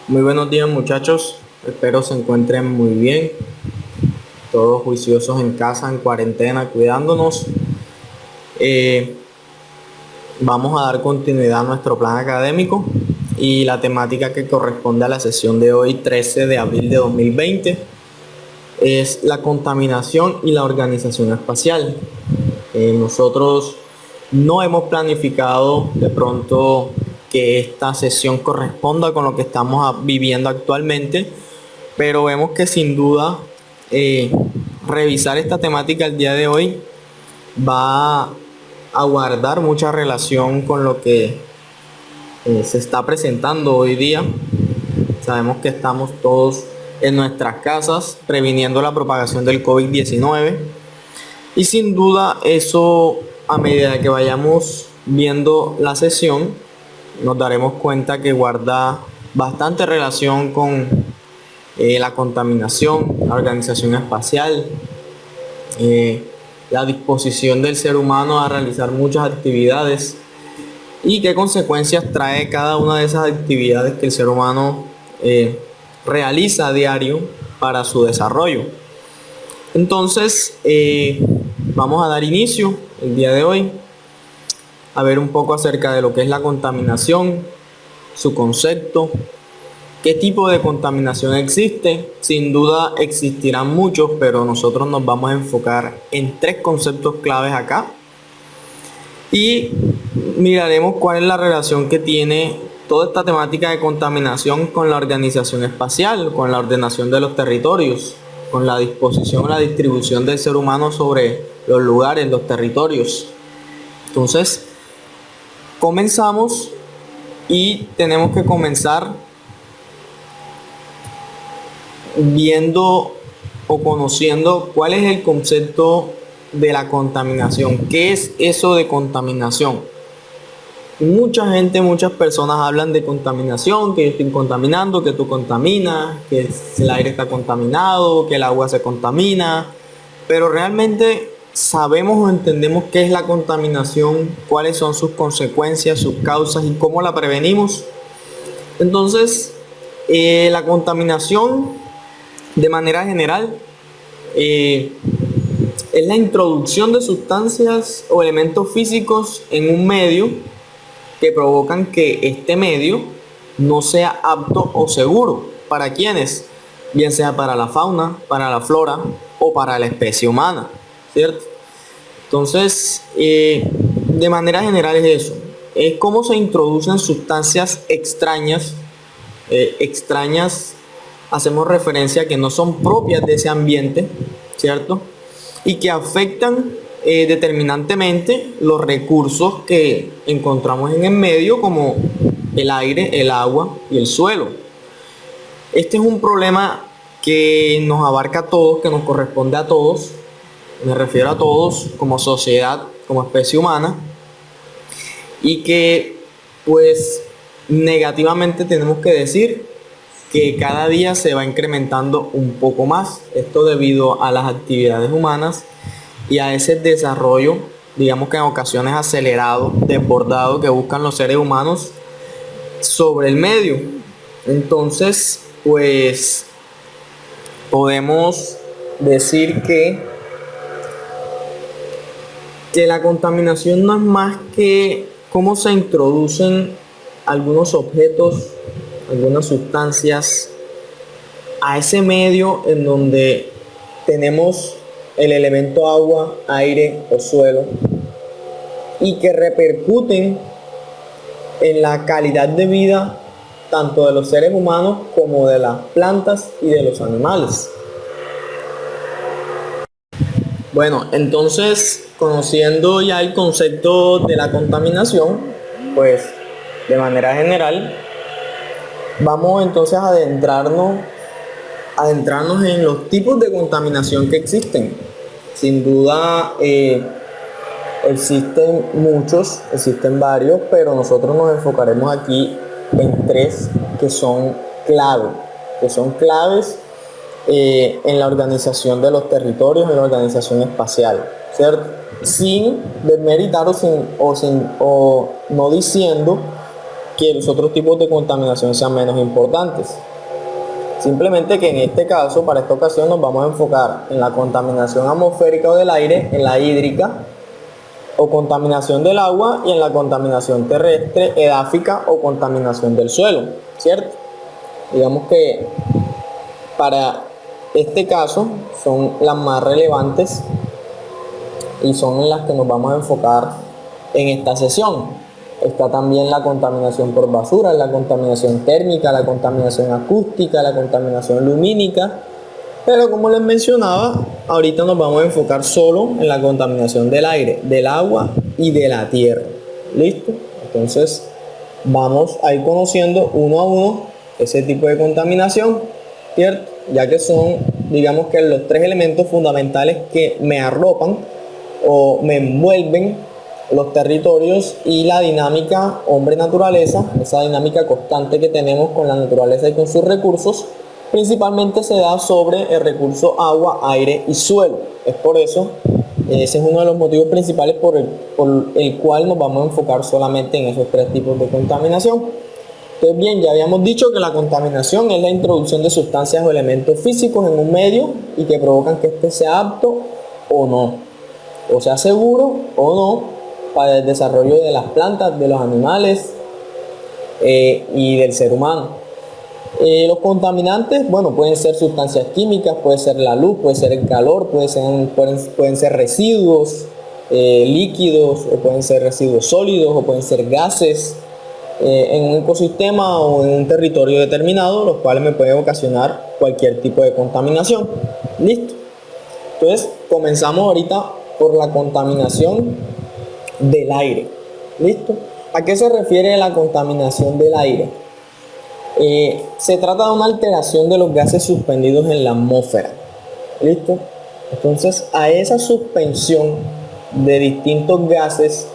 Muy buenos días muchachos, espero se encuentren muy bien, todos juiciosos en casa, en cuarentena, cuidándonos. Eh, Vamos a dar continuidad a nuestro plan académico y la temática que corresponde a la sesión de hoy, 13 de abril de 2020, es la contaminación y la organización espacial. Nosotros no hemos planificado de pronto que esta sesión corresponda con lo que estamos viviendo actualmente, pero vemos que sin duda eh, revisar esta temática el día de hoy va a guardar mucha relación con lo que se está presentando hoy día. Sabemos que estamos todos en nuestras casas previniendo la propagación del COVID-19 y sin duda eso, a medida que vayamos viendo la sesión, nos daremos cuenta que guarda bastante relación con la contaminación, la organización espacial, eh, la disposición del ser humano a realizar muchas actividades y qué consecuencias trae cada una de esas actividades que el ser humano realiza a diario para su desarrollo. Entonces, vamos a dar inicio el día de hoy a ver un poco acerca de lo que es la contaminación, su concepto, qué tipo de contaminación existe. Sin duda existirán muchos, pero nosotros nos vamos a enfocar en tres conceptos claves acá y miraremos cuál es la relación que tiene toda esta temática de contaminación con la organización espacial, con la ordenación de los territorios, con la disposición o la distribución del ser humano sobre los lugares, los territorios. Entonces, comenzamos y tenemos que comenzar viendo o conociendo cuál es el concepto de la contaminación. ¿Qué es eso de contaminación? Mucha gente, muchas personas hablan de contaminación, que yo estoy contaminando, que tú contaminas, que el aire está contaminado, que el agua se contamina, pero realmente sabemos o entendemos qué es la contaminación, cuáles son sus consecuencias, sus causas y cómo la prevenimos. Entonces, la contaminación de manera general es la introducción de sustancias o elementos físicos en un medio que provocan que este medio no sea apto o seguro para quienes, bien sea para la fauna, para la flora o para la especie humana, ¿cierto? Entonces, de manera general es eso, es cómo se introducen sustancias extrañas, hacemos referencia a que no son propias de ese ambiente, ¿cierto? Y que afectan determinantemente los recursos que encontramos en el medio, como el aire, el agua y el suelo. Este es un problema que nos abarca a todos, que nos corresponde a todos, me refiero a todos como sociedad, como especie humana, y que pues negativamente tenemos que decir que cada día se va incrementando un poco más, esto debido a las actividades humanas y a ese desarrollo, digamos que en ocasiones acelerado, desbordado, que buscan los seres humanos sobre el medio. Entonces, pues podemos decir que la contaminación no es más que cómo se introducen algunos objetos, algunas sustancias a ese medio en donde tenemos el elemento agua, aire o suelo y que repercuten en la calidad de vida tanto de los seres humanos como de las plantas y de los animales. Bueno, entonces, conociendo ya el concepto de la contaminación, pues de manera general, vamos entonces a adentrarnos en los tipos de contaminación que existen. Sin duda existen muchos, existen varios, pero nosotros nos enfocaremos aquí en tres que son claves en la organización de los territorios, en la organización espacial, ¿cierto? Sin desmeritar o no diciendo que los otros tipos de contaminación sean menos importantes. Simplemente que en este caso, para esta ocasión, nos vamos a enfocar en la contaminación atmosférica o del aire, en la hídrica o contaminación del agua y en la contaminación terrestre, edáfica o contaminación del suelo, ¿cierto? Digamos que para este caso son las más relevantes y son en las que nos vamos a enfocar en esta sesión. Está también la contaminación por basura, la contaminación térmica, la contaminación acústica, la contaminación lumínica. Pero como les mencionaba, ahorita nos vamos a enfocar solo en la contaminación del aire, del agua y de la tierra. ¿Listo? Entonces vamos a ir conociendo uno a uno ese tipo de contaminación, ¿cierto? Ya que son, digamos que los tres elementos fundamentales que me arropan o me envuelven los territorios y la dinámica hombre-naturaleza, esa dinámica constante que tenemos con la naturaleza y con sus recursos, principalmente se da sobre el recurso agua, aire y suelo. Es por eso, ese es uno de los motivos principales por el cual nos vamos a enfocar solamente en esos tres tipos de contaminación. Entonces bien, ya habíamos dicho que la contaminación es la introducción de sustancias o elementos físicos en un medio y que provocan que éste sea apto o no, o sea seguro o no, para el desarrollo de las plantas, de los animales y del ser humano. Los contaminantes, bueno, pueden ser sustancias químicas, puede ser la luz, puede ser el calor, pueden ser residuos líquidos, o pueden ser residuos sólidos, o pueden ser gases en un ecosistema o en un territorio determinado, los cuales me pueden ocasionar cualquier tipo de contaminación. Listo. Entonces, comenzamos ahorita por la contaminación del aire. ¿Listo? ¿A qué se refiere la contaminación del aire? Se trata de una alteración de los gases suspendidos en la atmósfera. ¿Listo? Entonces, a esa suspensión de distintos gases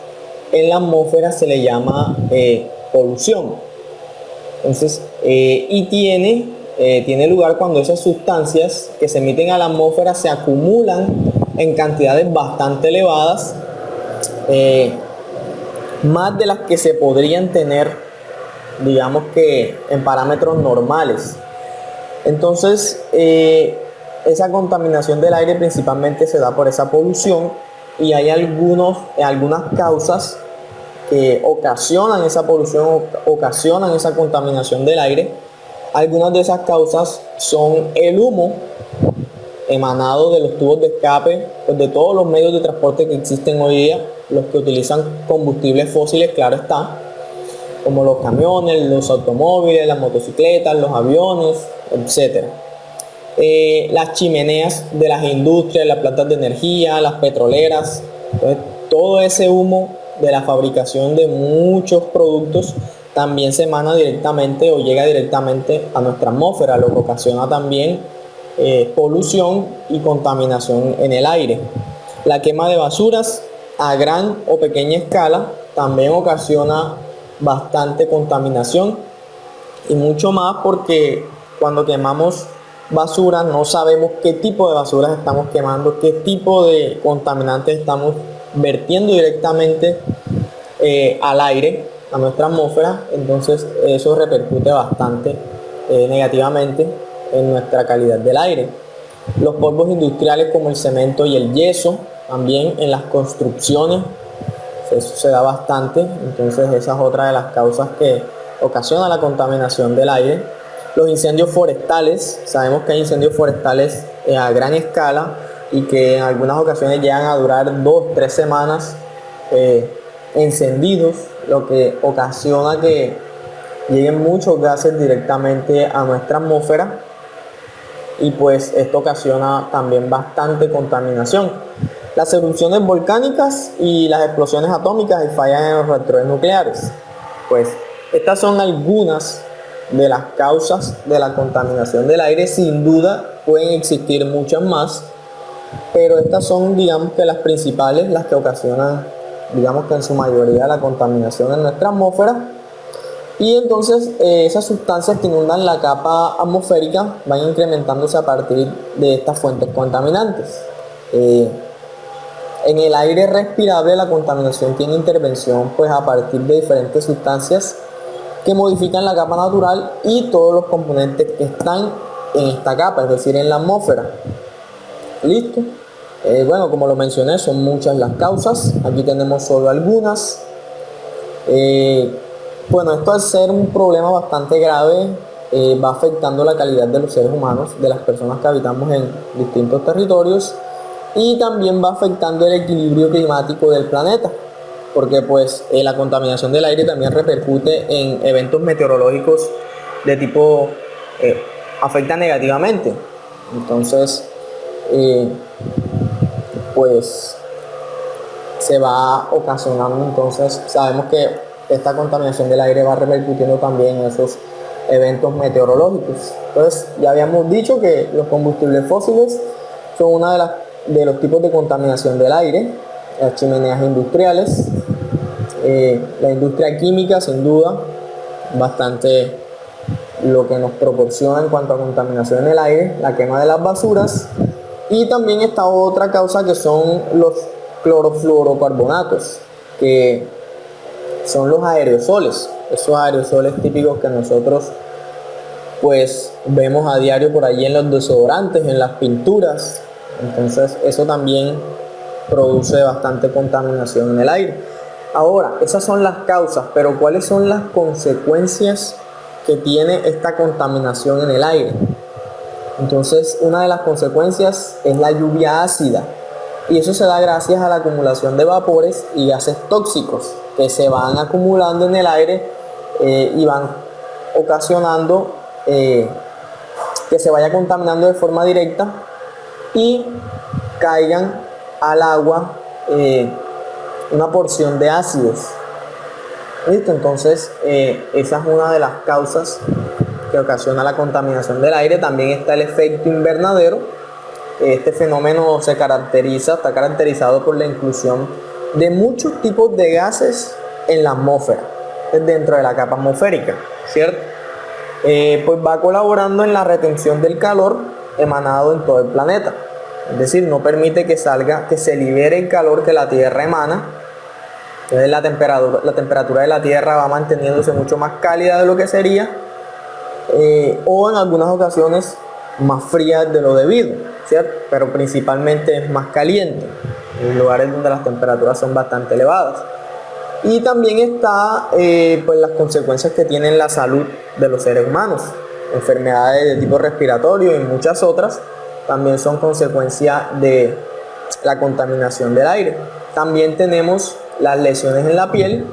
en la atmósfera se le llama polución. Entonces, y tiene lugar cuando esas sustancias que se emiten a la atmósfera se acumulan en cantidades bastante elevadas, más de las que se podrían tener, digamos que en parámetros normales. Entonces, esa contaminación del aire principalmente se da por esa polución y hay algunas causas que ocasionan esa polución, ocasionan esa contaminación del aire. Algunas de esas causas son el humo emanado de los tubos de escape, pues de todos los medios de transporte que existen hoy día, los que utilizan combustibles fósiles, claro está, como los camiones, los automóviles, las motocicletas, los aviones, etc. Las chimeneas de las industrias, las plantas de energía, las petroleras. Entonces, todo ese humo de la fabricación de muchos productos también se emana directamente o llega directamente a nuestra atmósfera, lo que ocasiona también polución y contaminación en el aire. La quema de basuras a gran o pequeña escala también ocasiona bastante contaminación y mucho más porque cuando quemamos basura no sabemos qué tipo de basuras estamos quemando, qué tipo de contaminantes estamos vertiendo directamente al aire, a nuestra atmósfera. Entonces eso repercute bastante negativamente en nuestra calidad del aire. Los polvos industriales como el cemento y el yeso, también en las construcciones, eso se da bastante. Entonces esa es otra de las causas que ocasiona la contaminación del aire. Los incendios forestales, sabemos que hay incendios forestales a gran escala y que en algunas ocasiones llegan a durar 2-3 semanas encendidos, lo que ocasiona que lleguen muchos gases directamente a nuestra atmósfera y pues esto ocasiona también bastante contaminación. Las erupciones volcánicas y las explosiones atómicas y fallas en los reactores nucleares, pues estas son algunas de las causas de la contaminación del aire. Sin duda pueden existir muchas más, pero estas son, digamos que las principales, las que ocasionan, digamos que en su mayoría, la contaminación en nuestra atmósfera. Y entonces esas sustancias que inundan la capa atmosférica van incrementándose a partir de estas fuentes contaminantes. En el aire respirable la contaminación tiene intervención pues a partir de diferentes sustancias que modifican la capa natural y todos los componentes que están en esta capa, es decir, en la atmósfera. ¿Listo? Bueno, como lo mencioné, son muchas las causas. Aquí tenemos solo algunas. Bueno, esto al ser un problema bastante grave, va afectando la calidad de los seres humanos, de las personas que habitamos en distintos territorios, y también va afectando el equilibrio climático del planeta, porque pues la contaminación del aire también repercute en eventos meteorológicos de tipo, afecta negativamente. Entonces, pues se va ocasionando, entonces sabemos que esta contaminación del aire va repercutiendo también en esos eventos meteorológicos. Entonces ya habíamos dicho que los combustibles fósiles son uno de los tipos de contaminación del aire, las chimeneas industriales, la industria química sin duda, bastante lo que nos proporciona en cuanto a contaminación en el aire, la quema de las basuras, y también está otra causa que son los clorofluorocarbonatos, que son los aerosoles, esos aerosoles típicos que nosotros pues vemos a diario por allí en los desodorantes, en las pinturas. Entonces eso también produce bastante contaminación en el aire. Ahora, esas son las causas, pero ¿cuáles son las consecuencias que tiene esta contaminación en el aire? Entonces, una de las consecuencias es la lluvia ácida, y eso se da gracias a la acumulación de vapores y gases tóxicos que se van acumulando en el aire, y van ocasionando que se vaya contaminando de forma directa y caigan al agua una porción de ácidos. ¿Listo? Entonces esa es una de las causas que ocasiona la contaminación del aire. También está el efecto invernadero. Este fenómeno está caracterizado por la inclusión de muchos tipos de gases en la atmósfera, dentro de la capa atmosférica, ¿cierto? Pues va colaborando en la retención del calor emanado en todo el planeta. Es decir, no permite que se libere el calor que la Tierra emana. Entonces la temperatura de la Tierra va manteniéndose mucho más cálida de lo que sería, o en algunas ocasiones más fría de lo debido, ¿cierto? Pero principalmente es más caliente en lugares donde las temperaturas son bastante elevadas. Y también está pues las consecuencias que tiene en la salud de los seres humanos. Enfermedades de tipo respiratorio y muchas otras también son consecuencia de la contaminación del aire. También tenemos las lesiones en la piel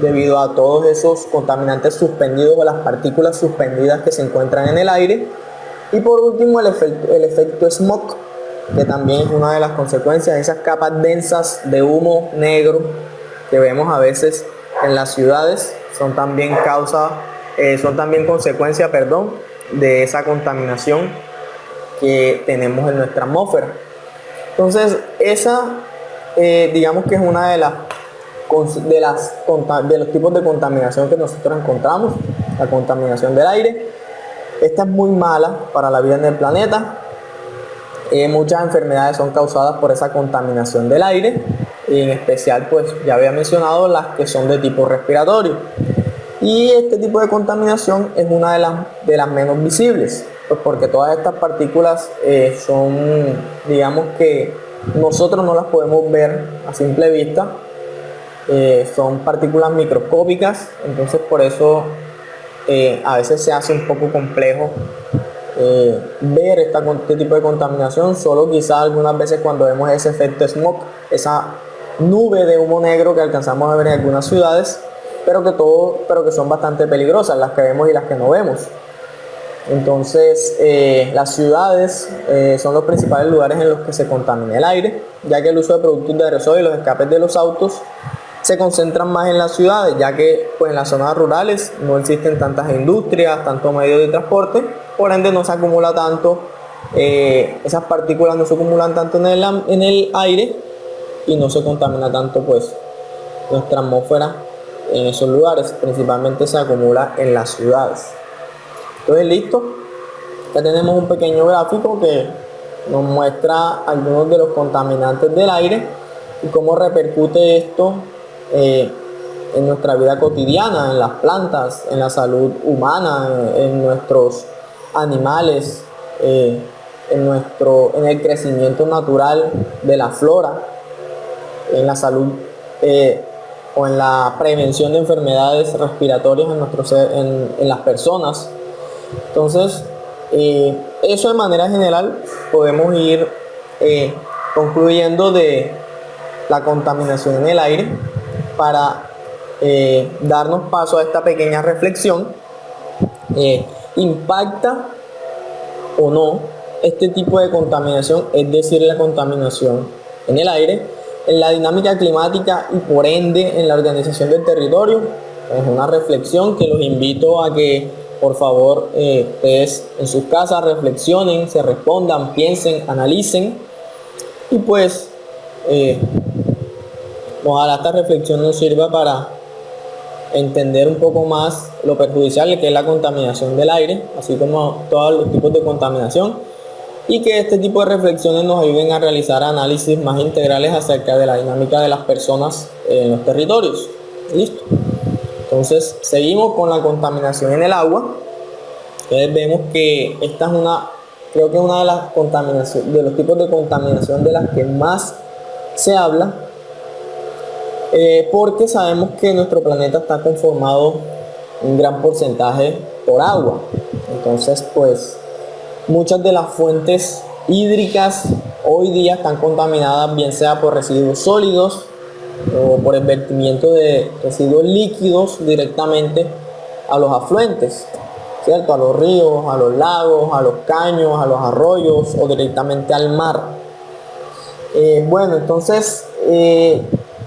debido a todos esos contaminantes suspendidos o las partículas suspendidas que se encuentran en el aire. Y por último el efecto smog, que también es una de las consecuencias, esas capas densas de humo negro que vemos a veces en las ciudades, son también consecuencia, de esa contaminación que tenemos en nuestra atmósfera. Entonces esa digamos que es una de los tipos de contaminación que nosotros encontramos, la contaminación del aire. Esta es muy mala para la vida en el planeta. Muchas enfermedades son causadas por esa contaminación del aire, y en especial pues ya había mencionado las que son de tipo respiratorio. Y este tipo de contaminación es una de las menos visibles, pues porque todas estas partículas son, digamos que nosotros no las podemos ver a simple vista, son partículas microscópicas. Entonces por eso a veces se hace un poco complejo ver este tipo de contaminación. Solo quizás algunas veces cuando vemos ese efecto smog, esa nube de humo negro que alcanzamos a ver en algunas ciudades, pero que son bastante peligrosas, las que vemos y las que no vemos. Entonces las ciudades son los principales lugares en los que se contamina el aire, ya que el uso de productos de aerosol y los escapes de los autos se concentran más en las ciudades, ya que pues, en las zonas rurales no existen tantas industrias, tantos medios de transporte, por ende no se acumula tanto, esas partículas no se acumulan tanto en el aire y no se contamina tanto pues nuestra atmósfera en esos lugares. Principalmente se acumula en las ciudades. Entonces listo, ya tenemos un pequeño gráfico que nos muestra algunos de los contaminantes del aire y cómo repercute esto en nuestra vida cotidiana, en las plantas, en la salud humana, en nuestros animales, en el crecimiento natural de la flora, en la salud o en la prevención de enfermedades respiratorias en las personas. Entonces, eso de manera general podemos ir concluyendo de la contaminación en el aire para darnos paso a esta pequeña reflexión. ¿Impacta o no este tipo de contaminación, es decir, la contaminación en el aire, en la dinámica climática y por ende en la organización del territorio? Es una reflexión que los invito a que por favor ustedes en sus casas reflexionen, se respondan, piensen, analicen y pues ojalá esta reflexión nos sirva para entender un poco más lo perjudicial que es la contaminación del aire, así como todos los tipos de contaminación, y que este tipo de reflexiones nos ayuden a realizar análisis más integrales acerca de la dinámica de las personas en los territorios. Listo. Entonces seguimos con la contaminación en el agua. Entonces vemos que esta es creo que es una de las contaminaciones, de los tipos de contaminación de las que más se habla, porque sabemos que nuestro planeta está conformado un gran porcentaje por agua. Entonces pues muchas de las fuentes hídricas hoy día están contaminadas, bien sea por residuos sólidos o por el vertimiento de residuos líquidos directamente a los afluentes, ¿cierto? A los ríos, a los lagos, a los caños, a los arroyos o directamente al mar. Bueno, entonces,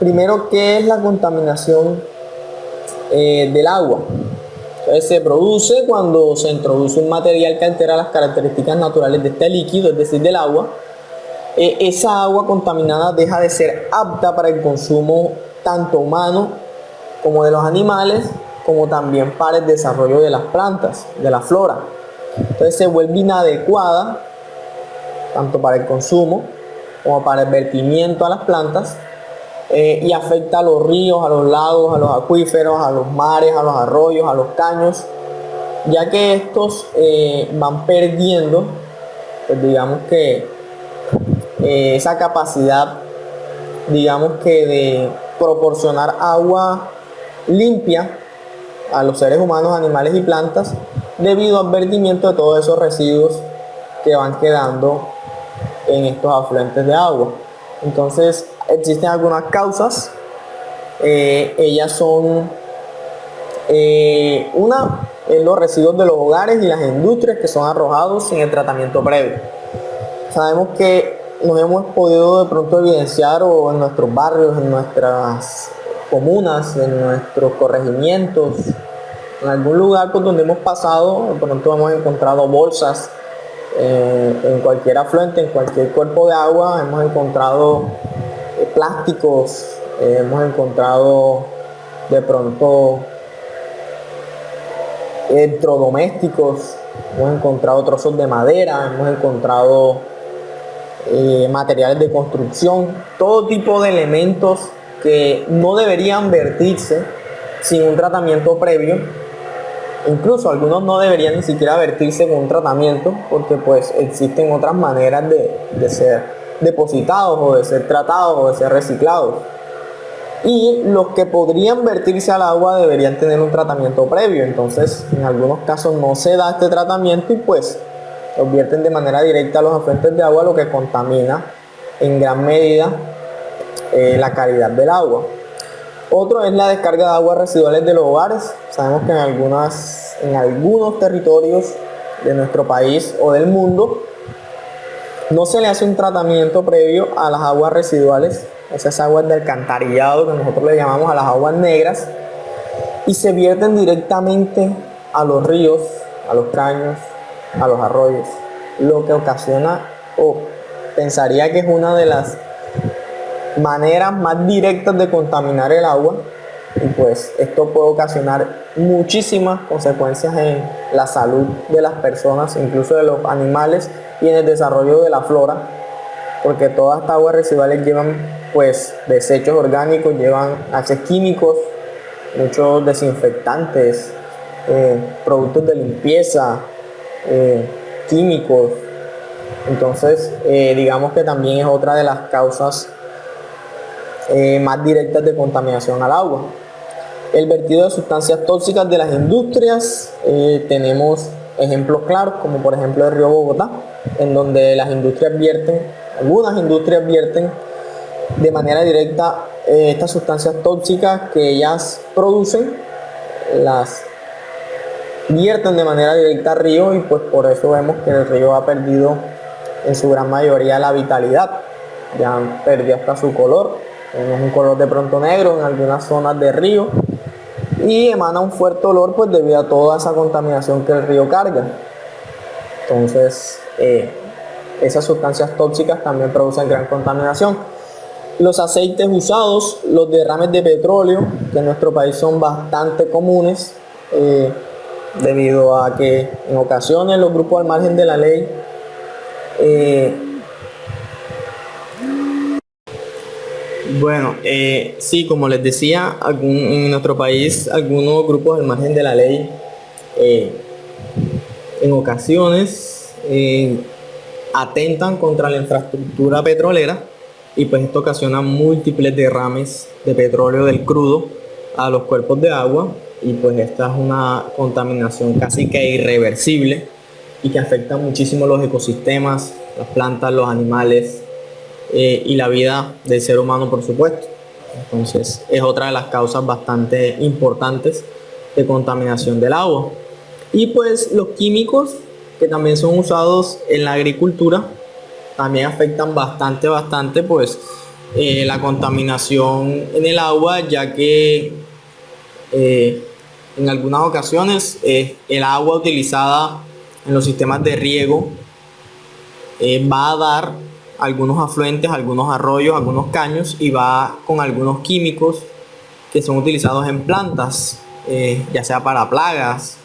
primero, ¿qué es la contaminación del agua? Entonces, se produce cuando se introduce un material que altera las características naturales de este líquido, es decir, del agua. Esa agua contaminada deja de ser apta para el consumo tanto humano como de los animales, como también para el desarrollo de las plantas, de la flora. Entonces se vuelve inadecuada tanto para el consumo como para el vertimiento a las plantas, y afecta a los ríos, a los lagos, a los acuíferos, a los mares, a los arroyos, a los caños, ya que estos van perdiendo, pues digamos que esa capacidad, digamos que de proporcionar agua limpia a los seres humanos, animales y plantas, debido al vertimiento de todos esos residuos que van quedando en estos afluentes de agua. Entonces existen algunas causas, ellas son una en los residuos de los hogares y las industrias que son arrojados sin el tratamiento previo. Sabemos que nos hemos podido de pronto evidenciar o en nuestros barrios, en nuestras comunas, en nuestros corregimientos, en algún lugar por donde hemos pasado, de pronto hemos encontrado bolsas en cualquier afluente, en cualquier cuerpo de agua, hemos encontrado plásticos, hemos encontrado de pronto electrodomésticos, hemos encontrado trozos de madera, hemos encontrado materiales de construcción, todo tipo de elementos que no deberían vertirse sin un tratamiento previo. Incluso algunos no deberían ni siquiera vertirse con un tratamiento, porque pues existen otras maneras de ser depositados o de ser tratados o de ser reciclados. Y los que podrían vertirse al agua deberían tener un tratamiento previo. Entonces en algunos casos no se da este tratamiento y pues los vierten de manera directa a los afluentes de agua, lo que contamina en gran medida la calidad del agua. Otro es la descarga de aguas residuales de los hogares. Sabemos que en algunos territorios de nuestro país o del mundo no se le hace un tratamiento previo a las aguas residuales, esas aguas de alcantarillado que nosotros le llamamos a las aguas negras, y se vierten directamente a los ríos, a los caños, a los arroyos, lo que ocasiona, o pensaría que es una de las maneras más directas de contaminar el agua, y pues esto puede ocasionar muchísimas consecuencias en la salud de las personas, incluso de los animales, y en el desarrollo de la flora, porque todas estas aguas residuales llevan pues desechos orgánicos, llevan haces químicos, muchos desinfectantes, productos de limpieza, químicos. Entonces, digamos que también es otra de las causas más directas de contaminación al agua. El vertido de sustancias tóxicas de las industrias, tenemos ejemplos claros, como por ejemplo el río Bogotá, en donde algunas industrias vierten de manera directa estas sustancias tóxicas que ellas producen, las vierten de manera directa al río, y pues por eso vemos que el río ha perdido en su gran mayoría la vitalidad, ya perdió hasta su color, tenemos un color de pronto negro en algunas zonas del río, y emana un fuerte olor pues debido a toda esa contaminación que el río carga. Entonces, esas sustancias tóxicas también producen gran contaminación. Los aceites usados, los derrames de petróleo, que en nuestro país son bastante comunes, debido a que en ocasiones los grupos al margen de la ley sí, como les decía, en nuestro país algunos grupos al margen de la ley en ocasiones atentan contra la infraestructura petrolera, y pues esto ocasiona múltiples derrames de petróleo del crudo a los cuerpos de agua, y pues esta es una contaminación casi que irreversible y que afecta muchísimo los ecosistemas, las plantas, los animales, y la vida del ser humano, por supuesto. Entonces es otra de las causas bastante importantes de contaminación del agua. Y pues los químicos que también son usados en la agricultura también afectan bastante pues la contaminación en el agua, ya que en algunas ocasiones el agua utilizada en los sistemas de riego va a dar algunos afluentes, algunos arroyos, algunos caños, y va con algunos químicos que son utilizados en plantas, ya sea para plagas,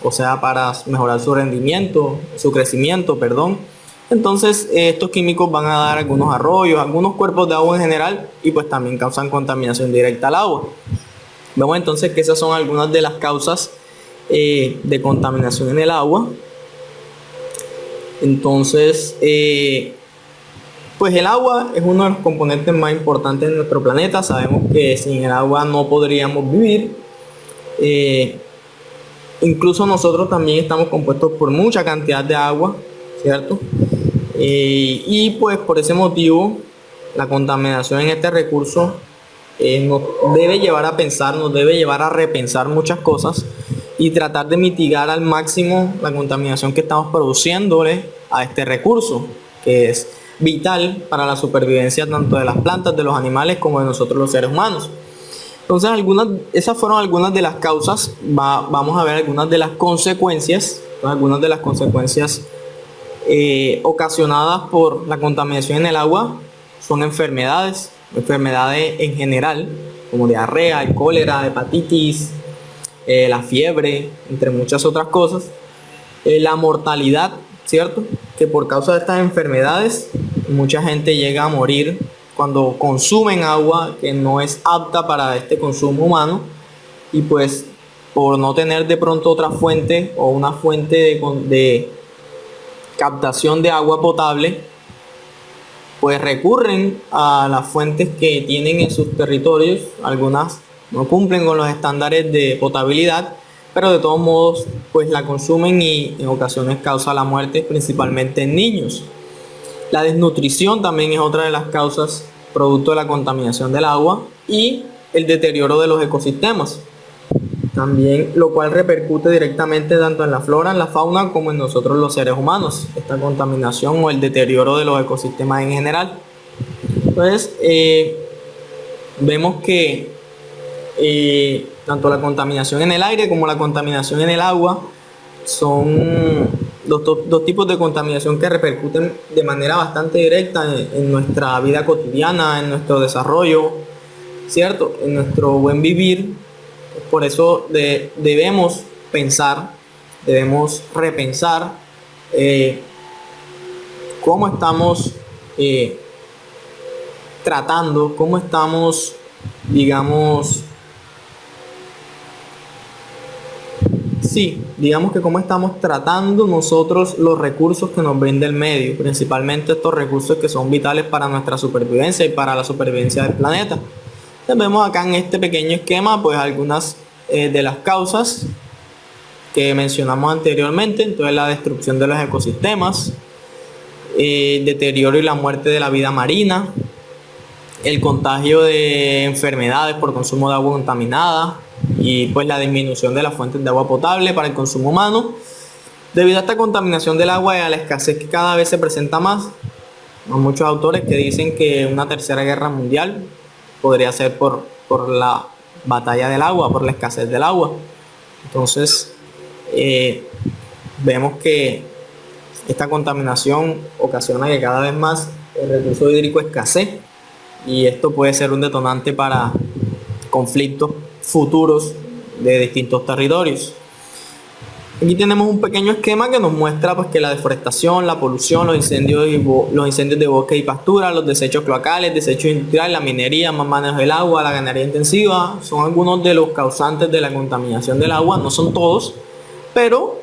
o sea para mejorar su rendimiento, su crecimiento, perdón. Entonces estos químicos van a dar algunos arroyos, algunos cuerpos de agua en general, y pues también causan contaminación directa al agua. Vemos entonces que esas son algunas de las causas de contaminación en el agua. Entonces, pues el agua es uno de los componentes más importantes de nuestro planeta. Sabemos que sin el agua no podríamos vivir. Incluso nosotros también estamos compuestos por mucha cantidad de agua, ¿cierto? Y pues por ese motivo la contaminación en este recurso nos debe llevar a pensar, nos debe llevar a repensar muchas cosas y tratar de mitigar al máximo la contaminación que estamos produciéndole a este recurso, que es vital para la supervivencia tanto de las plantas, de los animales, como de nosotros los seres humanos. Entonces esas fueron algunas de las causas. Vamos a ver algunas de las consecuencias, ocasionadas por la contaminación en el agua. Son enfermedades en general, como diarrea, el cólera, hepatitis, la fiebre, entre muchas otras cosas. La mortalidad, ¿cierto? Que por causa de estas enfermedades mucha gente llega a morir cuando consumen agua que no es apta para este consumo humano, y pues por no tener de pronto otra fuente o una fuente de captación de agua potable, pues recurren a las fuentes que tienen en sus territorios. Algunas no cumplen con los estándares de potabilidad, pero de todos modos pues la consumen, y en ocasiones causa la muerte, principalmente en niños. La desnutrición también es otra de las causas producto de la contaminación del agua, y el deterioro de los ecosistemas también, lo cual repercute directamente tanto en la flora, en la fauna, como en nosotros los seres humanos, esta contaminación o el deterioro de los ecosistemas en general. Entonces vemos que tanto la contaminación en el aire como la contaminación en el agua son dos tipos de contaminación que repercuten de manera bastante directa en nuestra vida cotidiana, en nuestro desarrollo, ¿cierto? En nuestro buen vivir. Por eso debemos repensar cómo estamos tratando, cómo estamos, digamos, sí, digamos que cómo estamos tratando nosotros los recursos que nos brinda el medio, principalmente estos recursos que son vitales para nuestra supervivencia y para la supervivencia del planeta. Entonces vemos acá en este pequeño esquema pues algunas de las causas que mencionamos anteriormente. Entonces la destrucción de los ecosistemas, deterioro y la muerte de la vida marina, el contagio de enfermedades por consumo de agua contaminada y pues la disminución de las fuentes de agua potable para el consumo humano. Debido a esta contaminación del agua y a la escasez que cada vez se presenta más, hay muchos autores que dicen que una tercera guerra mundial podría ser por la batalla del agua, por la escasez del agua. Entonces vemos que esta contaminación ocasiona que cada vez más el recurso hídrico escasee, y esto puede ser un detonante para conflictos futuros de distintos territorios. Aquí tenemos un pequeño esquema que nos muestra pues, que la deforestación, la polución, los incendios de bosque y pastura, los desechos cloacales, desechos industriales, la minería, más manejo del agua, la ganadería intensiva, son algunos de los causantes de la contaminación del agua. No son todos, pero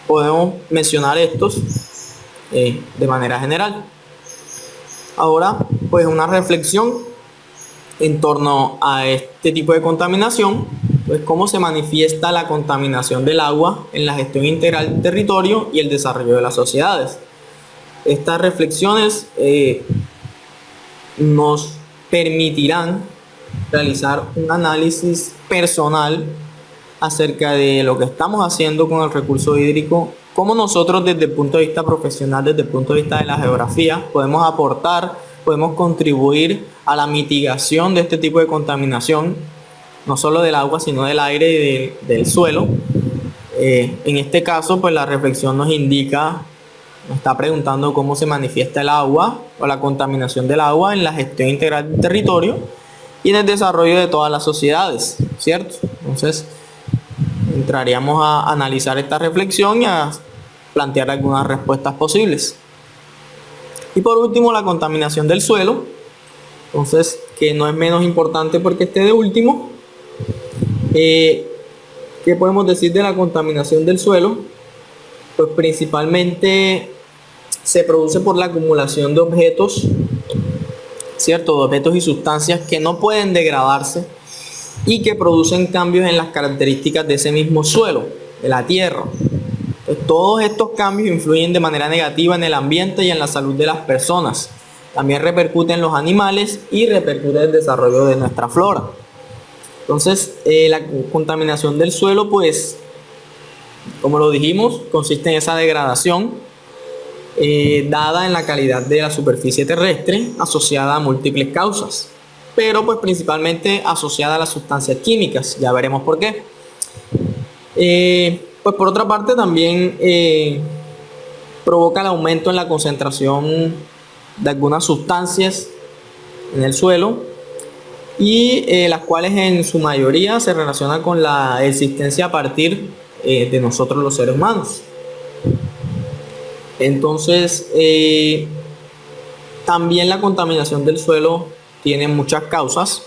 podemos mencionar estos de manera general. Ahora, pues una reflexión en torno a este tipo de contaminación, pues cómo se manifiesta la contaminación del agua en la gestión integral del territorio y el desarrollo de las sociedades. Estas reflexiones nos permitirán realizar un análisis personal acerca de lo que estamos haciendo con el recurso hídrico, cómo nosotros desde el punto de vista profesional, desde el punto de vista de la geografía, podemos aportar, podemos contribuir a la mitigación de este tipo de contaminación, no solo del agua, sino del aire y del suelo. En este caso, pues la reflexión nos indica, nos está preguntando cómo se manifiesta el agua o la contaminación del agua en la gestión integral del territorio y en el desarrollo de todas las sociedades, ¿cierto? Entonces, entraríamos a analizar esta reflexión y a plantear algunas respuestas posibles. Y por último, la contaminación del suelo. Entonces, que no es menos importante porque esté de último. ¿Qué podemos decir de la contaminación del suelo? Pues principalmente se produce por la acumulación de objetos, ¿cierto? De objetos y sustancias que no pueden degradarse y que producen cambios en las características de ese mismo suelo, de la tierra. Pues todos estos cambios influyen de manera negativa en el ambiente y en la salud de las personas. También repercuten en los animales y repercute en el desarrollo de nuestra flora. Entonces, la contaminación del suelo, pues, como lo dijimos, consiste en esa degradación dada en la calidad de la superficie terrestre, asociada a múltiples causas, pero pues principalmente asociada a las sustancias químicas. Ya veremos por qué. Pues por otra parte también provoca el aumento en la concentración de algunas sustancias en el suelo y las cuales en su mayoría se relacionan con la existencia a partir de nosotros los seres humanos. Entonces también la contaminación del suelo tiene muchas causas,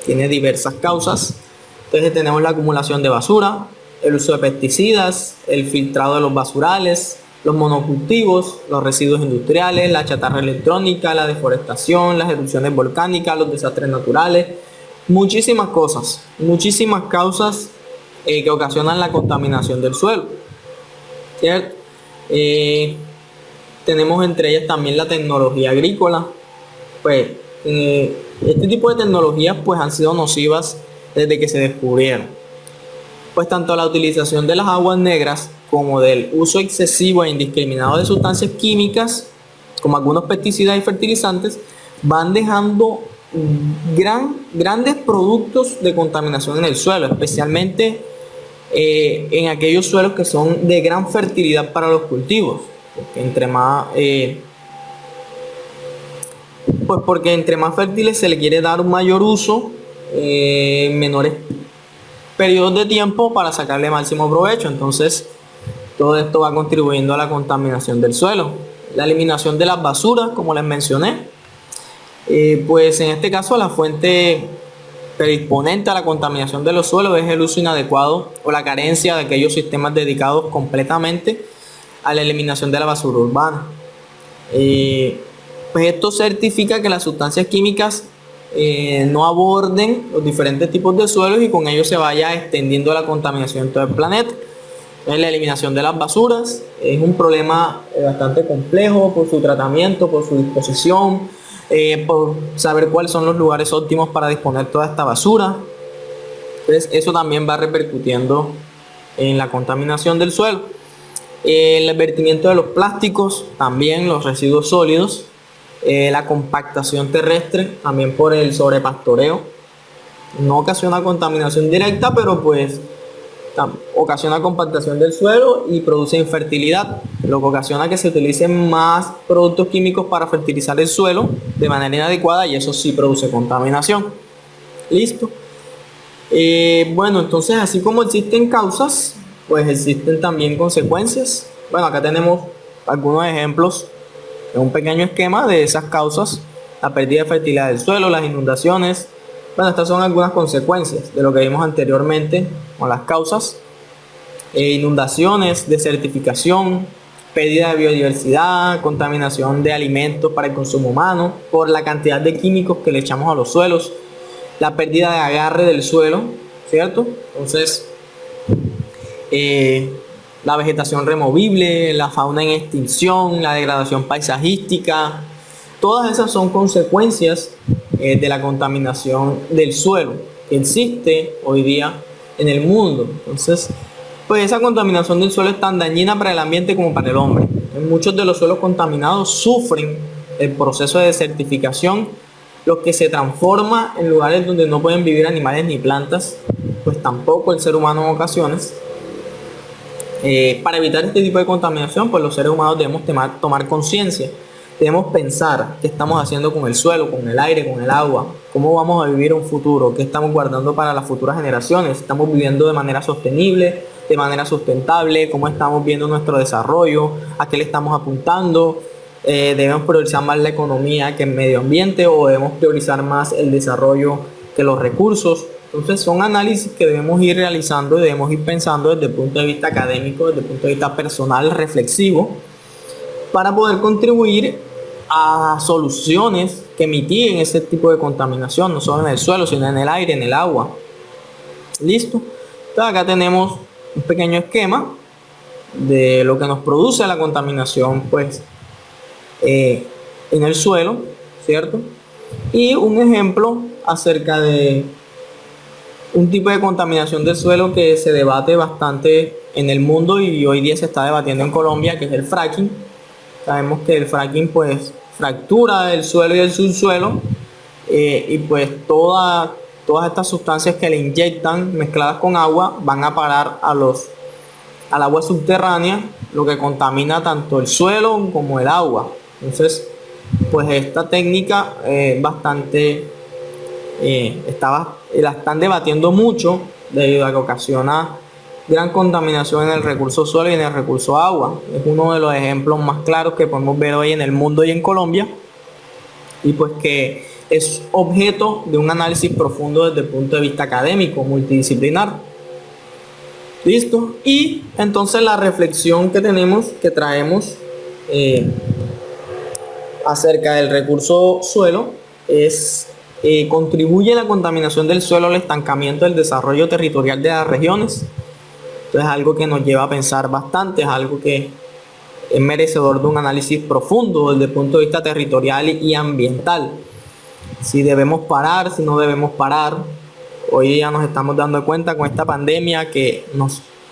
tiene diversas causas. Entonces tenemos la acumulación de basura, el uso de pesticidas, el filtrado de los basurales, los monocultivos, los residuos industriales, la chatarra electrónica, la deforestación, las erupciones volcánicas, los desastres naturales, muchísimas cosas, muchísimas causas que ocasionan la contaminación del suelo, ¿cierto? Tenemos entre ellas también la tecnología agrícola. Pues este tipo de tecnologías pues han sido nocivas desde que se descubrieron, pues tanto la utilización de las aguas negras como del uso excesivo e indiscriminado de sustancias químicas como algunos pesticidas y fertilizantes van dejando grandes productos de contaminación en el suelo, especialmente en aquellos suelos que son de gran fertilidad para los cultivos, porque entre más fértiles se le quiere dar un mayor uso en menores periodos de tiempo para sacarle máximo provecho. Entonces todo esto va contribuyendo a la contaminación del suelo. La eliminación de las basuras, como les mencioné, pues en este caso la fuente predisponente a la contaminación de los suelos es el uso inadecuado o la carencia de aquellos sistemas dedicados completamente a la eliminación de la basura urbana. Pues esto certifica que las sustancias químicas no aborden los diferentes tipos de suelos y con ello se vaya extendiendo la contaminación en todo el planeta. Entonces, la eliminación de las basuras es un problema bastante complejo por su tratamiento, por su disposición, por saber cuáles son los lugares óptimos para disponer toda esta basura. Entonces eso también va repercutiendo en la contaminación del suelo. El vertimiento de los plásticos, también los residuos sólidos, la compactación terrestre, también por el sobrepastoreo, no ocasiona contaminación directa, pero pues ocasiona compactación del suelo y produce infertilidad, lo que ocasiona que se utilicen más productos químicos para fertilizar el suelo de manera inadecuada y eso sí produce contaminación. Listo. Bueno, entonces así como existen causas, pues existen también consecuencias. Bueno, acá tenemos algunos ejemplos en un pequeño esquema de esas causas: la pérdida de fertilidad del suelo, las inundaciones. Bueno, estas son algunas consecuencias de lo que vimos anteriormente con las causas. Inundaciones, desertificación, pérdida de biodiversidad, contaminación de alimentos para el consumo humano por la cantidad de químicos que le echamos a los suelos, la pérdida de agarre del suelo, ¿cierto? Entonces, la vegetación removible, la fauna en extinción, la degradación paisajística, todas esas son consecuencias de la contaminación del suelo que existe hoy día en el mundo. Entonces, pues esa contaminación del suelo es tan dañina para el ambiente como para el hombre. Muchos de los suelos contaminados sufren el proceso de desertificación, lo que se transforma en lugares donde no pueden vivir animales ni plantas, pues tampoco el ser humano en ocasiones. Para evitar este tipo de contaminación, pues los seres humanos debemos tomar conciencia. Debemos pensar qué estamos haciendo con el suelo, con el aire, con el agua, cómo vamos a vivir un futuro, qué estamos guardando para las futuras generaciones, estamos viviendo de manera sostenible, de manera sustentable, cómo estamos viendo nuestro desarrollo, a qué le estamos apuntando, debemos priorizar más la economía que el medio ambiente o debemos priorizar más el desarrollo que los recursos. Entonces son análisis que debemos ir realizando y debemos ir pensando desde el punto de vista académico, desde el punto de vista personal, reflexivo, para poder contribuir a soluciones que mitiguen ese tipo de contaminación, no solo en el suelo, sino en el aire, en el agua. Listo. Entonces acá tenemos un pequeño esquema de lo que nos produce la contaminación, pues, en el suelo, ¿cierto? Y un ejemplo acerca de un tipo de contaminación del suelo que se debate bastante en el mundo y hoy día se está debatiendo en Colombia, que es el fracking. Sabemos que el fracking pues fractura el suelo y el subsuelo y pues todas estas sustancias que le inyectan mezcladas con agua van a parar al agua subterránea, lo que contamina tanto el suelo como el agua. Entonces, pues esta técnica bastante la están debatiendo mucho debido a que ocasiona gran contaminación en el recurso suelo y en el recurso agua. Es uno de los ejemplos más claros que podemos ver hoy en el mundo y en Colombia, y pues que es objeto de un análisis profundo desde el punto de vista académico, multidisciplinar. Listo. Y entonces la reflexión que traemos acerca del recurso suelo es contribuye la contaminación del suelo al estancamiento del desarrollo territorial de las regiones. Entonces es algo que nos lleva a pensar bastante, es algo que es merecedor de un análisis profundo desde el punto de vista territorial y ambiental. Si debemos parar, si no debemos parar. Hoy ya nos estamos dando cuenta con esta pandemia que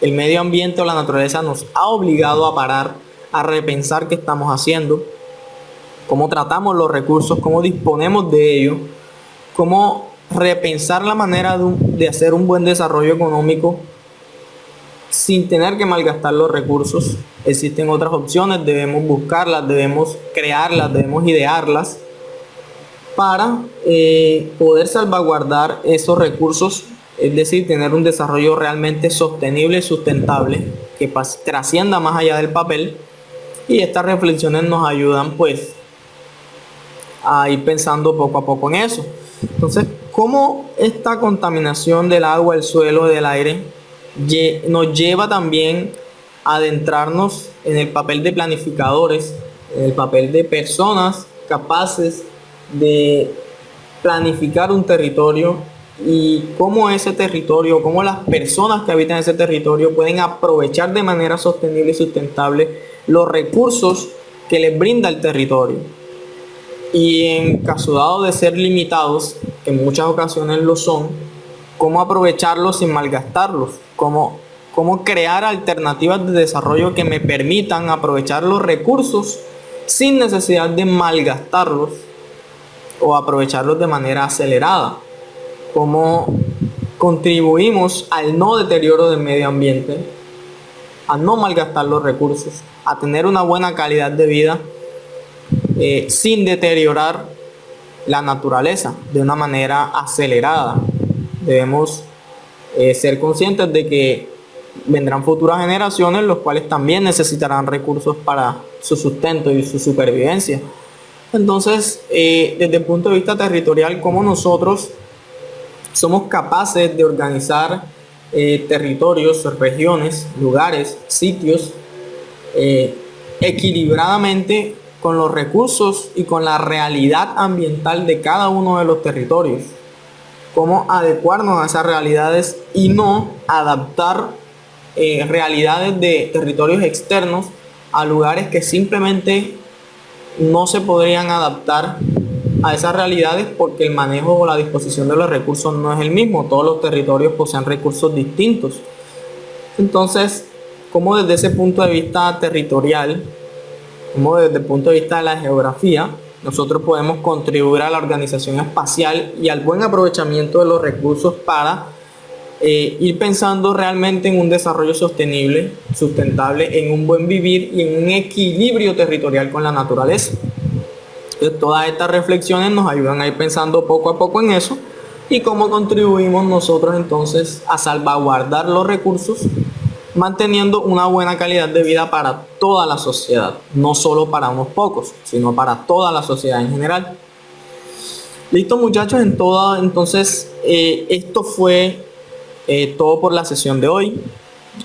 el medio ambiente o la naturaleza nos ha obligado a parar, a repensar qué estamos haciendo, cómo tratamos los recursos, cómo disponemos de ellos, cómo repensar la manera de hacer un buen desarrollo económico sin tener que malgastar los recursos. Existen otras opciones, debemos buscarlas, debemos crearlas, debemos idearlas para poder salvaguardar esos recursos, es decir, tener un desarrollo realmente sostenible y sustentable que trascienda más allá del papel. Y estas reflexiones nos ayudan pues a ir pensando poco a poco en eso. Entonces, cómo esta contaminación del agua, el suelo, del aire, nos lleva también a adentrarnos en el papel de planificadores, en el papel de personas capaces de planificar un territorio y cómo ese territorio, cómo las personas que habitan ese territorio pueden aprovechar de manera sostenible y sustentable los recursos que les brinda el territorio. Y en caso dado de ser limitados, que en muchas ocasiones lo son, cómo aprovecharlos sin malgastarlos, cómo crear alternativas de desarrollo que me permitan aprovechar los recursos sin necesidad de malgastarlos o aprovecharlos de manera acelerada, cómo contribuimos al no deterioro del medio ambiente, a no malgastar los recursos, a tener una buena calidad de vida sin deteriorar la naturaleza de una manera acelerada. Debemos ser conscientes de que vendrán futuras generaciones, los cuales también necesitarán recursos para su sustento y su supervivencia. Entonces, desde el punto de vista territorial, ¿cómo nosotros somos capaces de organizar territorios, regiones, lugares, sitios equilibradamente con los recursos y con la realidad ambiental de cada uno de los territorios? Cómo adecuarnos a esas realidades y no adaptar realidades de territorios externos a lugares que simplemente no se podrían adaptar a esas realidades porque el manejo o la disposición de los recursos no es el mismo. Todos los territorios poseen recursos distintos. Entonces, como desde ese punto de vista territorial, como desde el punto de vista de la geografía, nosotros podemos contribuir a la organización espacial y al buen aprovechamiento de los recursos para ir pensando realmente en un desarrollo sostenible, sustentable, en un buen vivir y en un equilibrio territorial con la naturaleza. Entonces, todas estas reflexiones nos ayudan a ir pensando poco a poco en eso y cómo contribuimos nosotros entonces a salvaguardar los recursos, manteniendo una buena calidad de vida para toda la sociedad, no solo para unos pocos, sino para toda la sociedad en general. Listo, muchachos, entonces esto fue todo por la sesión de hoy.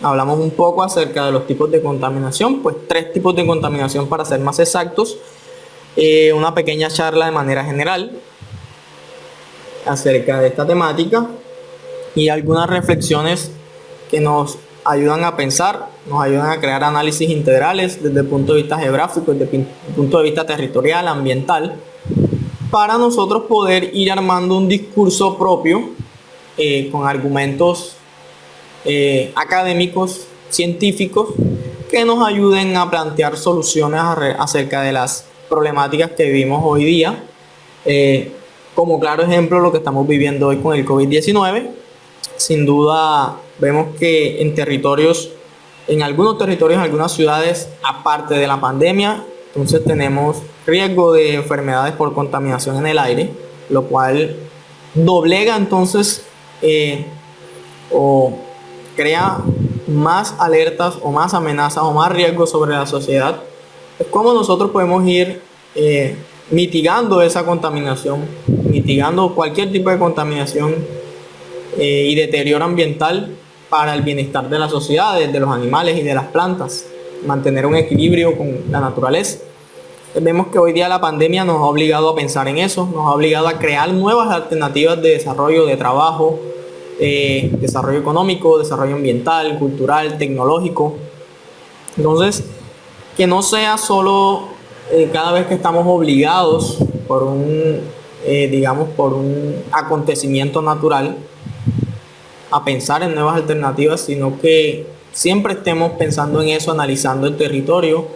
Hablamos un poco acerca de los tipos de contaminación, pues 3 tipos de contaminación para ser más exactos. Una pequeña charla de manera general acerca de esta temática y algunas reflexiones que nos ayudan a pensar, nos ayudan a crear análisis integrales desde el punto de vista geográfico, desde el punto de vista territorial, ambiental, para nosotros poder ir armando un discurso propio con argumentos académicos, científicos, que nos ayuden a plantear soluciones acerca de las problemáticas que vivimos hoy día. Como claro ejemplo, lo que estamos viviendo hoy con el COVID-19. Sin duda, vemos que en algunos territorios, en algunas ciudades, aparte de la pandemia, entonces tenemos riesgo de enfermedades por contaminación en el aire, lo cual doblega entonces o crea más alertas o más amenazas o más riesgos sobre la sociedad. Es como nosotros podemos ir mitigando esa contaminación, mitigando cualquier tipo de contaminación y deterioro ambiental para el bienestar de la sociedad, de los animales y de las plantas, mantener un equilibrio con la naturaleza. Vemos que hoy día la pandemia nos ha obligado a pensar en eso, nos ha obligado a crear nuevas alternativas de desarrollo, de trabajo, desarrollo económico, desarrollo ambiental, cultural, tecnológico. Entonces, que no sea solo cada vez que estamos obligados por por un acontecimiento natural a pensar en nuevas alternativas, sino que siempre estemos pensando en eso, analizando el territorio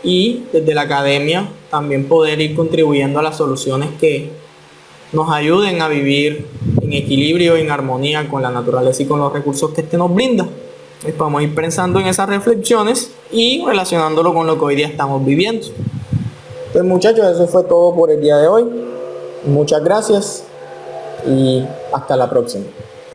y desde la academia también poder ir contribuyendo a las soluciones que nos ayuden a vivir en equilibrio, en armonía con la naturaleza y con los recursos que este nos brinda. Entonces, podemos ir pensando en esas reflexiones y relacionándolo con lo que hoy día estamos viviendo. Entonces, muchachos, eso fue todo por el día de hoy. Muchas gracias y hasta la próxima.